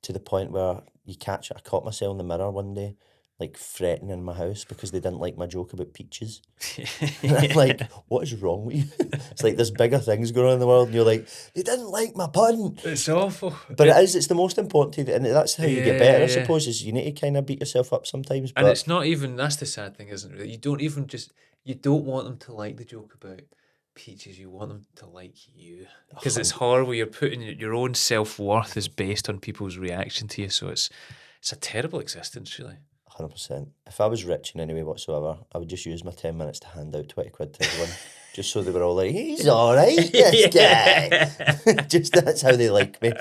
to the point where I caught myself in the mirror one day, like fretting in my house because they didn't like my joke about peaches. And I'm like, what is wrong with you? It's like there's bigger things going on in the world, and you're like, they didn't like my pun. It's awful. But it's the most important thing, and that's how you get better, I Yeah. suppose, is you need to kind of beat yourself up sometimes. And But it's not even, that's the sad thing, isn't it? You don't want them to like the joke about peaches, you want them to like you. Because it's horrible, you're putting your own self-worth is based on people's reaction to you, so it's a terrible existence, really. 100%. If I was rich in any way whatsoever, I would just use my 10 minutes to hand out 20 quid to everyone. Just so they were all like, he's all right, this guy. Just that's how they like me.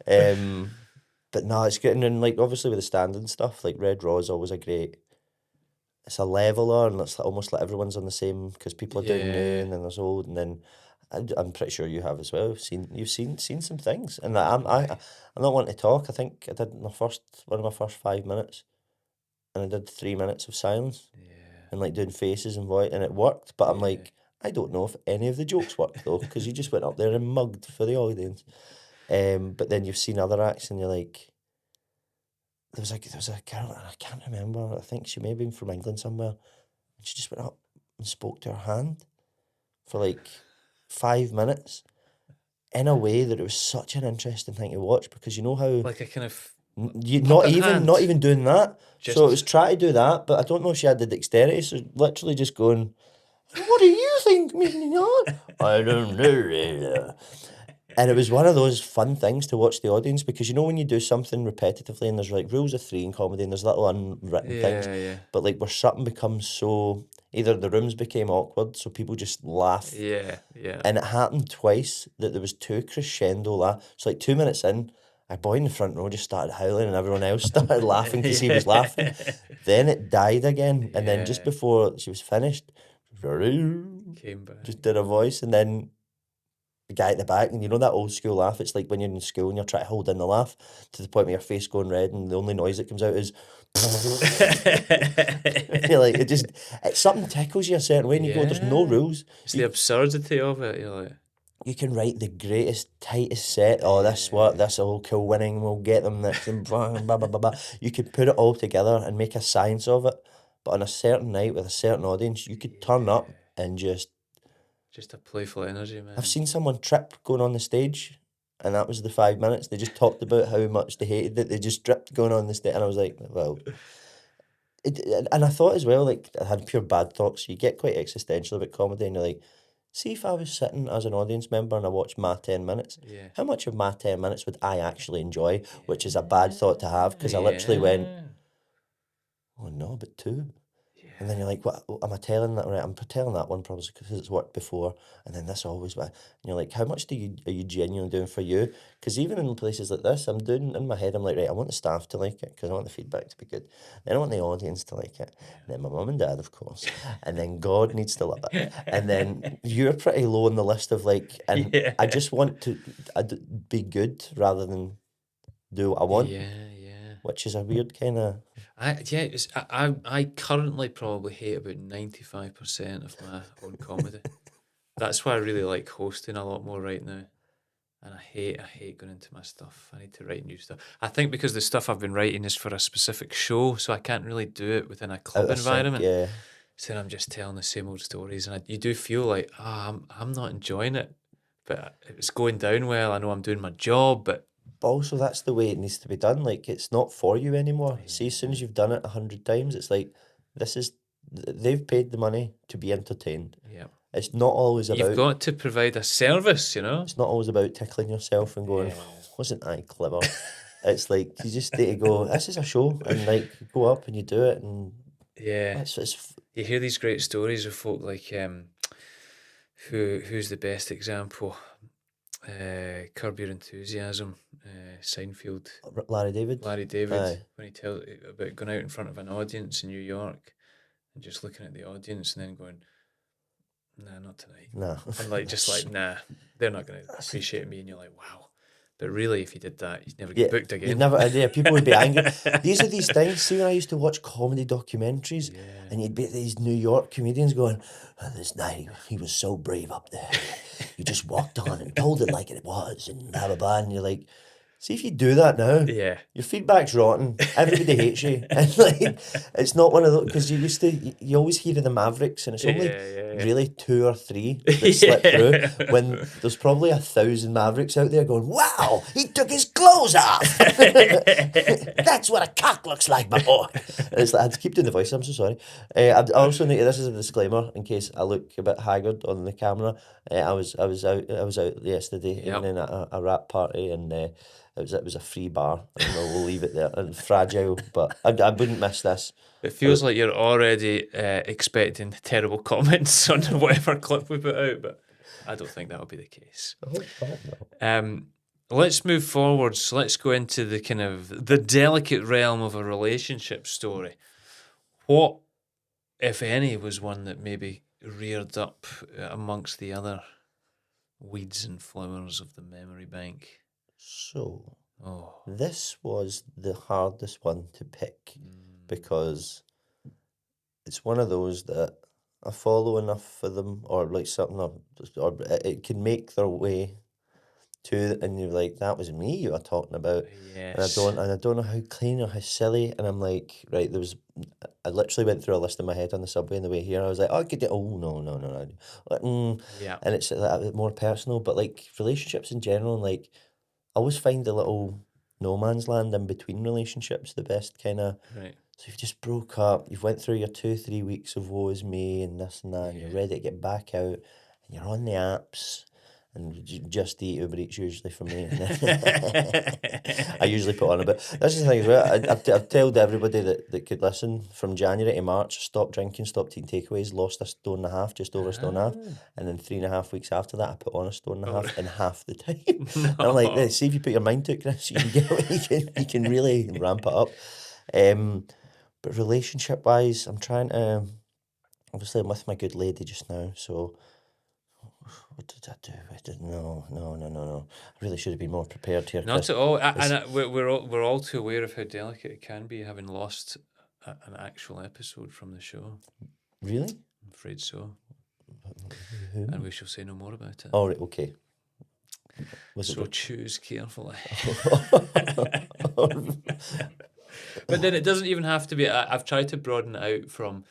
But no, it's good. And then, like, obviously with the stand-in stuff, like Red Raw is always it's a leveler, and it's almost like everyone's on the same, because people are doing new and then there's old, and then I'm pretty sure you have as well. You've seen some things, and I'm not wanting to talk. I think I did one of my first 5 minutes, and I did 3 minutes of silence, and like doing faces and voice, and it worked. But I'm like, I don't know if any of the jokes worked though, because you just went up there and mugged for the audience. But then you've seen other acts, and you're like, there was a girl, and I can't remember. I think she may have been from England somewhere, and she just went up and spoke to her hand for like 5 minutes in a way that it was such an interesting thing to watch, because you know how Like a kind of not even doing that. Just- So it was trying to do that, but I don't know if she had the dexterity. So literally just going, what do you think, Mignon? I don't know. And it was one of those fun things to watch the audience, because you know when you do something repetitively and there's like rules of three in comedy and there's little unwritten things, but like where something becomes so, either the rooms became awkward so people just laugh, yeah. and it happened twice that there was two crescendo laughs. So like 2 minutes in, A boy in the front row just started howling and everyone else started laughing because he was laughing. Then it died again. And then just Yeah. before she was finished, Came back. just did a voice. And then the guy at the back, and you know that old school laugh? It's like when you're in school and you're trying to hold in the laugh to the point where your face going red and the only noise that comes out is you're like, it something tickles you a certain way and you go, there's no Yeah. rules. It's the absurdity of it. You're like, You can write the greatest, tightest set. Oh, this will kill winning. We'll get them next and blah, blah, blah, blah, blah. You could put it all together and make a science of it. But on a certain night with a certain audience, you could turn up and just. just a playful energy, man. I've seen someone trip going on the stage, and that was the 5 minutes. They just talked about how much they hated it. They just tripped going on the stage, and I was like, well. And I thought as well, like, I had pure bad thoughts. You get quite existential about comedy, and you're like, see if I was sitting as an audience member and I watched my 10 minutes, Yeah. how much of my 10 minutes would I actually enjoy? Which is a bad thought to have because I literally went, oh no, but two. And then you're like, what am I telling that? Right, I'm telling that one probably because it's worked before, and then this always. And you're like, how much are you genuinely doing for you? Because even in places like this, I'm doing in my head. I'm like, right, I want the staff to like it because I want the feedback to be good. Then I want the audience to like it. And then my mum and dad, of course. And then God needs to love it. And then you're pretty low on the list of like, and I just want to be good rather than do what I want. Yeah. Which is a weird kind of. I currently probably hate about 95% of my own comedy. That's why I really like hosting a lot more right now. And I hate going into my stuff. I need to write new stuff. I think because the stuff I've been writing is for a specific show, so I can't really do it within a club Out of sync, environment. yeah. So then I'm just telling the same old stories, and you do feel like, I'm not enjoying it, but it's going down well. I know I'm doing my job, but But also, that's the way it needs to be done. Like, it's not for you anymore. See, as soon as you've done it 100 times, it's like, they've paid the money to be entertained. yeah, It's not always you've about, got to provide a service, you know. it's not always about tickling yourself and going, wasn't I clever? It's like, you just need to go, this is a show, and like, you go up and you do it, and Yeah, it's you hear these great stories of folk like who's the best example? Curb Your Enthusiasm, Seinfeld, Larry David. Larry David, Aye. when he tells about going out in front of an audience in New York and just looking at the audience and then going, nah, not tonight. Nah. And like, just like, nah, they're not going to appreciate me. And you're like, wow. But really, if you did that, you'd never get booked again. You'd never, yeah, people would be angry. These are these things. See, when I used to watch comedy documentaries, and you'd be these New York comedians going, oh, this night he was so brave up there. He just walked on and told it like it was, and blah, blah, blah. And you're like, see if you do that now, Yeah. your feedback's rotten. Everybody hates you. And like, it's not one of those, because you always hear of the Mavericks, and it's only really 2 or 3 that slip through, when there's probably 1,000 Mavericks out there going, wow, he took his clothes off. That's what a cock looks like, my boy. And it's like, I had to keep doing the voice, I'm so sorry. I also need, this is a disclaimer in case I look a bit haggard on the camera. I was out yesterday evening at a rap party, and it was a free bar, and we'll leave it there. And fragile, but I wouldn't miss this. It feels like you're already expecting terrible comments on whatever clip we put out, but I don't think that'll be the case. Let's move forward. So let's go into the kind of the delicate realm of a relationship story. What, if any, was one that maybe reared up amongst the other weeds and flowers of the memory bank? So, this was the hardest one to pick, because it's one of those that I follow enough for them, or like something, or it can make their way to, and you're like, that was me you were talking about. Yes. And I don't know how clean or how silly. And I'm like, right, I literally went through a list in my head on the subway on the way here. I was like, oh, I could do, oh, no. Like, And it's a bit more personal, but like relationships in general, and like, I always find the little no man's land in between relationships the best kind of. Right. So you've just broke up, you've went through your 2-3 weeks of woe is me and this and that, and you're ready to get back out, and you're on the apps, and just eat Uber Eats usually for me. And then I usually put on a bit. That's the thing as well. I've told everybody that could listen, from January to March, stopped drinking, stopped eating takeaways, lost a stone and a half, just over a stone and a half. And then 3.5 weeks after that, I put on a stone and a half in half the time. And I'm like, "Hey, see if you put your mind to it, Chris, you can get you can really ramp it up." But relationship wise, I'm trying to. Obviously, I'm with my good lady just now, so. What did I do? No. I really should have been more prepared here. Not Chris. at all. We're all too aware of how delicate it can be, having lost an actual episode from the show. Really? I'm afraid so. Who? And we shall say no more about it. Oh, right, okay. So choose carefully. But then it doesn't even have to be. I've tried to broaden it out from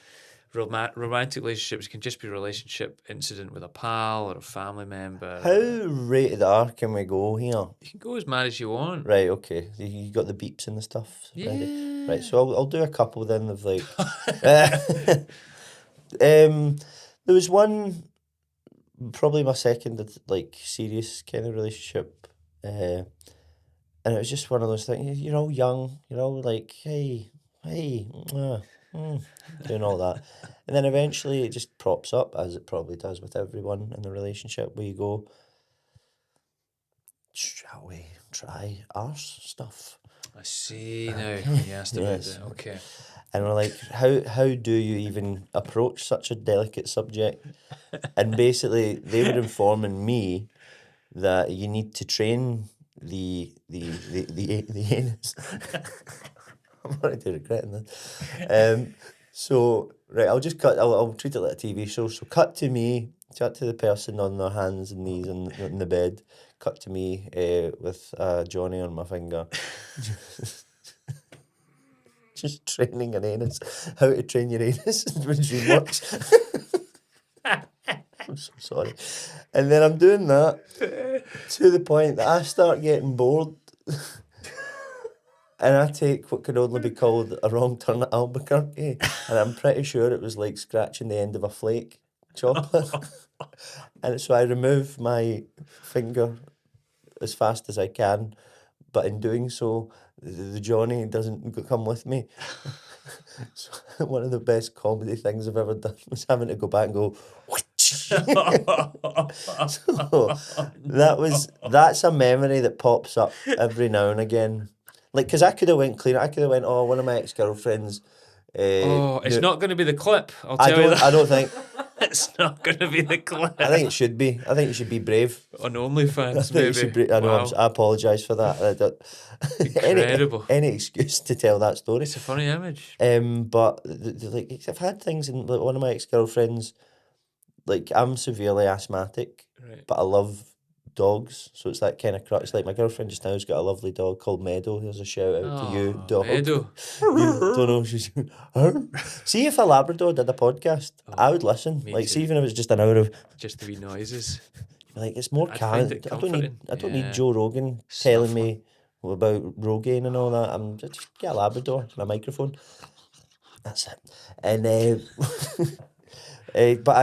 romantic relationships. It can just be a relationship incident with a pal or a family member. How rated R can we go here? You can go as mad as you want. Right, okay. You got the beeps and the stuff ready? Yeah. Right, so I'll do a couple then of like... there was one, probably my second like serious kind of relationship, and it was just one of those things, you're all young, you're all like, hey, doing all that. And then eventually it just props up, as it probably does with everyone in the relationship, where you go, shall we try arse stuff? I see now. Yes, Yes. okay. And we're like, how do you even approach such a delicate subject? And basically they were informing me that you need to train the anus. I'm already regretting that. So right, I'll treat it like a TV show. So cut to the person on their hands and knees in the bed. Cut to me with Johnny on my finger. Just training an anus. How to train your anus with DreamWorks. I'm so sorry. And then I'm doing that to the point that I start getting bored. And I take what could only be called a wrong turn at Albuquerque. And I'm pretty sure it was like scratching the end of a flake chocolate. And so I remove my finger as fast as I can. But in doing so, the Johnny doesn't come with me. So one of the best comedy things I've ever done was having to go back and go. So that's a memory that pops up every now and again. Like, because I could have went clean. I could have went, one of my ex-girlfriends. It's not going to be the clip. I'll tell you that. I don't think. It's not going to be the clip. I think it should be. I think you should be brave. On OnlyFans, maybe. I know. Wow. I apologise for that. Incredible. Any excuse to tell that story. It's a funny image. But like, I've had things in like one of my ex-girlfriends. Like, I'm severely asthmatic, right, but I love dogs, so it's that kind of crutch. Like, my girlfriend just now's got a lovely dog called Meadow. Here's a shout out to you, dog. Meadow. You don't know, she's see if a Labrador did a podcast, I would listen. Like, see, even if it's just an hour of just the wee noises. Like, it's more calm. I don't need Joe Rogan telling me about Rogaine and all that. I'm just get a Labrador and a microphone. That's it. And but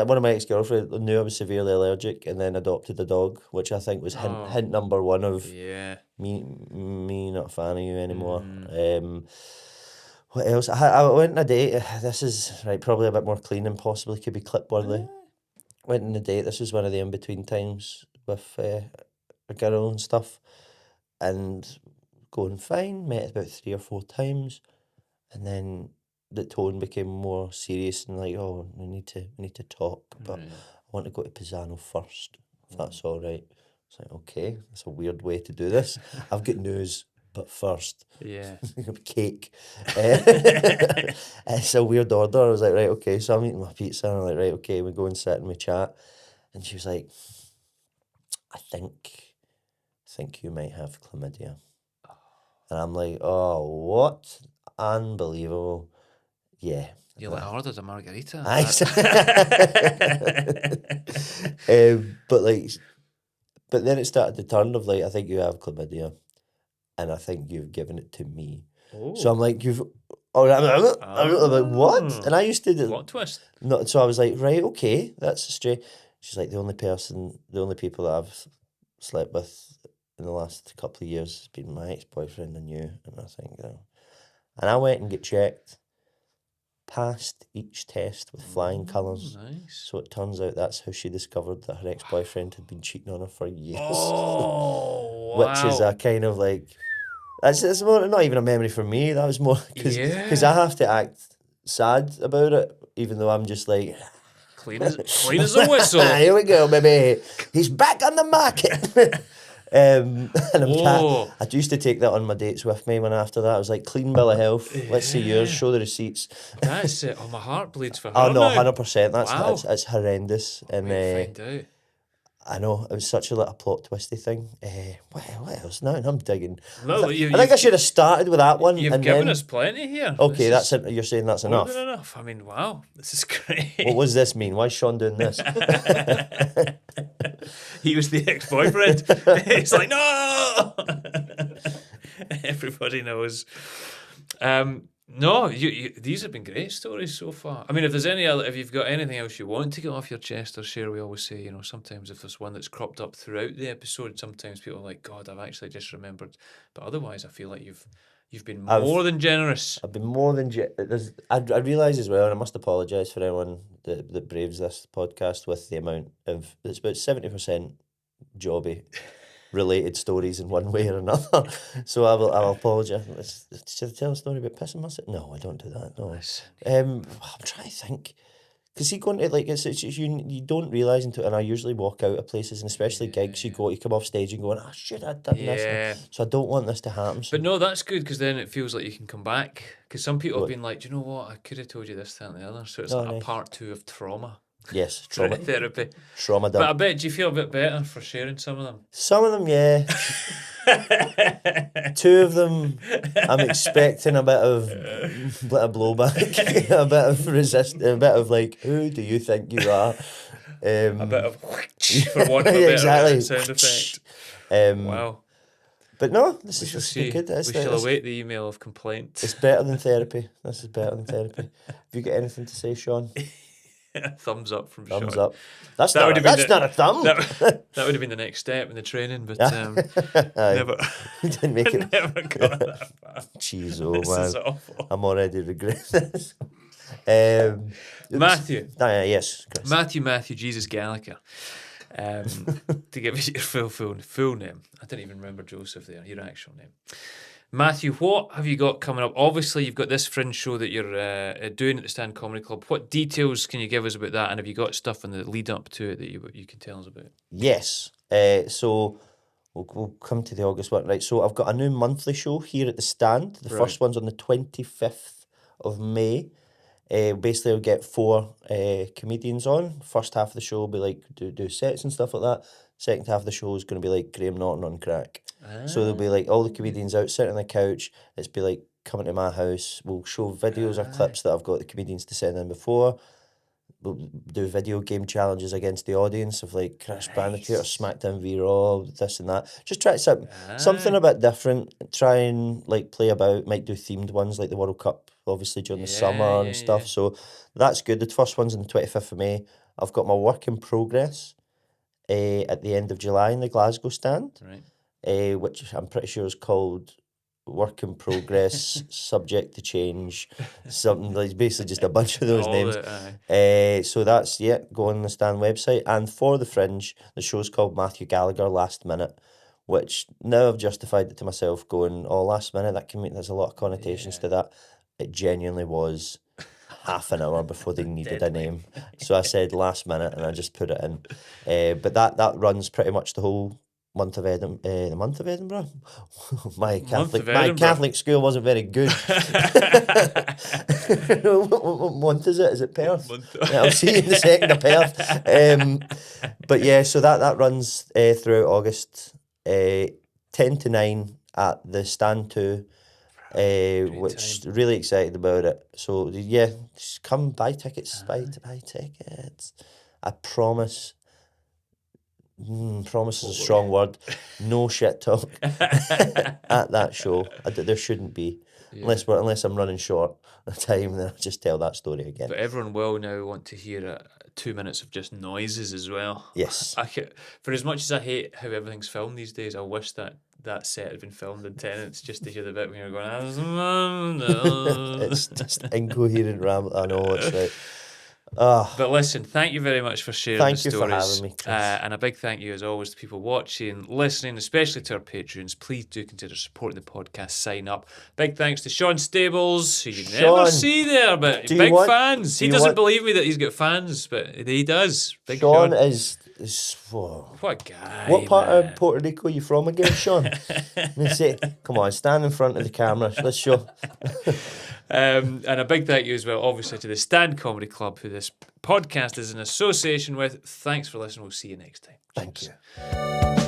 one of my ex-girlfriends knew I was severely allergic and then adopted a dog, which I think was hint number one of me not a fan of you anymore. What else? I went on a date. This is probably a bit more clean and possibly could be clip-worthy. Went on a date. This was one of the in-between times with a girl and stuff, and going fine. Met about 3 or 4 times, and then the tone became more serious and like, we need to talk, but I want to go to Pisano first, if that's all right. It's like, okay, that's a weird way to do this. I've got news, but first. Yeah. Cake. It's a weird order. I was like, right, okay, so I'm eating my pizza, and I'm like, right, okay, we go and sit and we chat. And she was like, I think you might have chlamydia. And I'm like, oh, what? Unbelievable. Yeah. You ordered a margarita. But then it started to turn of like, I think you have chlamydia, and I think you've given it to me. Oh. So I'm like, I'm like, what? And I used to What twist? No, so I was like, right, okay, that's straight. she's like, the only people that I've slept with in the last couple of years has been my ex-boyfriend and you. And I think, and I went and get checked, passed each test with flying colours. Nice. So it turns out that's how she discovered that her ex-boyfriend had been cheating on her for years. Oh, wow. Which is a kind of like, it's more, not even a memory for me. That was more because Yeah. I have to act sad about it, even though I'm just like, clean as a whistle. here we go, baby. He's back on the market. And I used to take that on my dates with me. When after that, I was like, clean bill of health. Let's see yours. Show the receipts. That's it. Oh, my heart bleeds for her. Oh no, now. 100%. Wow. It's horrendous. And Find out. I know, it was such a little plot twisty thing. What else? Now I'm digging. No, I think I should have started with that one. You've and given then, us plenty here. Okay, that's it. You're saying that's more enough. than enough. I mean, wow, this is great. What does this mean? Why is Sean doing this? He was the ex-boyfriend. He's like, no. Everybody knows. No, these have been great stories so far. I mean, if you've got anything else you want to get off your chest or share, we always say, sometimes if there's one that's cropped up throughout the episode, sometimes people are like, God, I've actually just remembered. But otherwise, I feel like you've been more than generous. I've been more than I realise as well, and I must apologise for anyone that braves this podcast with the amount of, it's about 70% jobby related stories in one way or another. So I'll apologise. Should I tell a story about pissing myself? No, I don't do that. No. I'm trying to think. Because you go into, like, it's you don't realise until, and I usually walk out of places, and especially gigs, you come off stage and going, shit, I'd done this. So I don't want this to happen. So. But no, that's good, because then it feels like you can come back. Because some people have been like, do you know what, I could have told you this, that and the other. So it's a part 2 of trauma. Yes, trauma. Therapy. Trauma done. But I bet, do you feel a bit better for sharing some of them? Some of them, yeah. 2 of them, I'm expecting a bit of blowback, a bit of resistance, a bit of like, who do you think you are? A bit of, for want of a better sound effect. Wow. But no, this is good. We shall await the email of complaint. It's better than therapy. This is better than therapy. Have you got anything to say, Sean? Thumbs up from Sean. Thumbs up. That's not a thumb. That would have been the next step in the training, but never didn't make it. Never got that far. Jeez, This man. is awful. I'm already regretting this. Matthew. Yes, Chris. Matthew Jesus Gallagher. To give you your full name. I didn't even remember Joseph there, your actual name. Matthew, what have you got coming up? Obviously, you've got this fringe show that you're doing at the Stand Comedy Club. What details can you give us about that? And have you got stuff in the lead up to it that you can tell us about? Yes. So we'll come to the August one. Right, so I've got a new monthly show here at the Stand. The first one's on the 25th of May. Basically, I'll get 4 comedians on. First half of the show will be like do sets and stuff like that. Second half of the show is going to be like Graham Norton on crack. So there'll be like all the comedians out sitting on the couch. It's be like coming to my house. We'll show videos or clips that I've got the comedians to send in before. We'll do video game challenges against the audience of like Crash Bandicoot or SmackDown v Raw, this and that. Just try something a bit different. Try and like play about. Might do themed ones like the World Cup, obviously during the summer and stuff. Yeah. So that's good. The first one's on the 25th of May. I've got my work in progress at the end of July in the Glasgow Stand. Right. Which I'm pretty sure is called Work in Progress, Subject to Change, something like basically just a bunch of those names. So that's go on the Stand website. And for the Fringe, the show's called Matthew Gallagher Last Minute, which now I've justified it to myself going, last minute, there's a lot of connotations to that. It genuinely was half an hour before they needed a name. So I said last minute and I just put it in. But that runs pretty much the whole month of Edinburgh. The month of Edinburgh? My Catholic school wasn't very good. What month is it? Is it Perth? I'll see you in the 2nd of Perth. But yeah, so that runs throughout August. 10 to 9 at the Stand 2. Which really excited about it. So yeah, just come buy tickets. Buy tickets. I promise. Promise is a strong word. No shit talk at that show. There shouldn't be. unless I'm running short of time, then I'll just tell that story again. But everyone will now want to hear 2 minutes of just noises as well. Yes. For as much as I hate how everything's filmed these days, I wish that set had been filmed in Tenants just to hear the bit when you're going. It's just incoherent ramble. I know, it's right. But listen, thank you very much for sharing Thank the you for stories. having me, Chris. And a big thank you, as always, to people watching, listening, especially to our patrons. Please do consider supporting the podcast. Sign up. Big thanks to Sean Stables, who you never Sean, see there, but do big you want- fans. do He you doesn't want- believe me that he's got fans, but he does. Big Sean Sean. is whoa. What a guy. What part man. of Puerto Rico are you from again, Sean? They say, come on, stand in front of the camera. Let's show. And a big thank you as well, obviously, to the Stand Comedy Club, who this podcast is in association with. Thanks for listening. We'll see you next time. Thank Cheers. you.